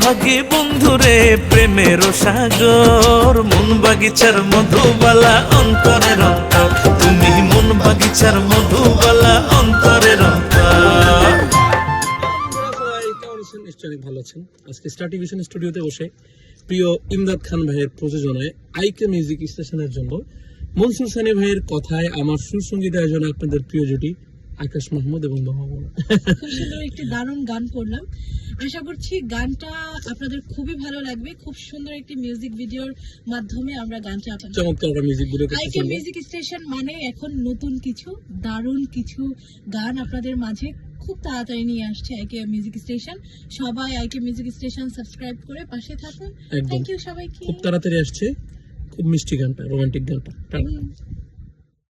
ভাগে বন্ধুরে প্রেমের সাগর, মন বাগিচার মধুবালা অন্তরের অন্তর, তুমি মন বাগিচার মধুবালা অন্তরের অন্তর। নিশ্চয়ই ভালো আছেন। আজকে স্টার টেলিভিশন স্টুডিওতে বসে প্রিয় ইমদাদ খান ভাইয়ের প্রযোজনায় আইকে মিউজিক স্টেশনের জন্য মনসুর সানি ভাইয়ের কথায় আমার সুরসঙ্গীত আয়োজনে আপনাদের প্রিয় জুটি আকাশ মাহমুদ এবং মাহমুদ খুব সুন্দর একটি দারুণ গান করলাম। আশা করছি গানটা আপনাদের খুবই ভালো লাগবে। খুব সুন্দর একটি মিউজিক ভিডিওর মাধ্যমে আমরা গানটা আপনাদের চমৎকার মিউজিক ভিডিও আইকে মিউজিক স্টেশন মানে এখন নতুন কিছু দারুণ কিছু গান আপনাদের মাঝে খুব তাড়াতাড়ি নিয়ে আসছে আইকে মিউজিক স্টেশন। সবাই আইকে মিউজিক স্টেশন সাবস্ক্রাইব করে পাশে থাকুন। থ্যাংক ইউ সবাইকে। খুব তাড়াতাড়ি আসছে খুব মিষ্টি গানটা, রোমান্টিক গানটা।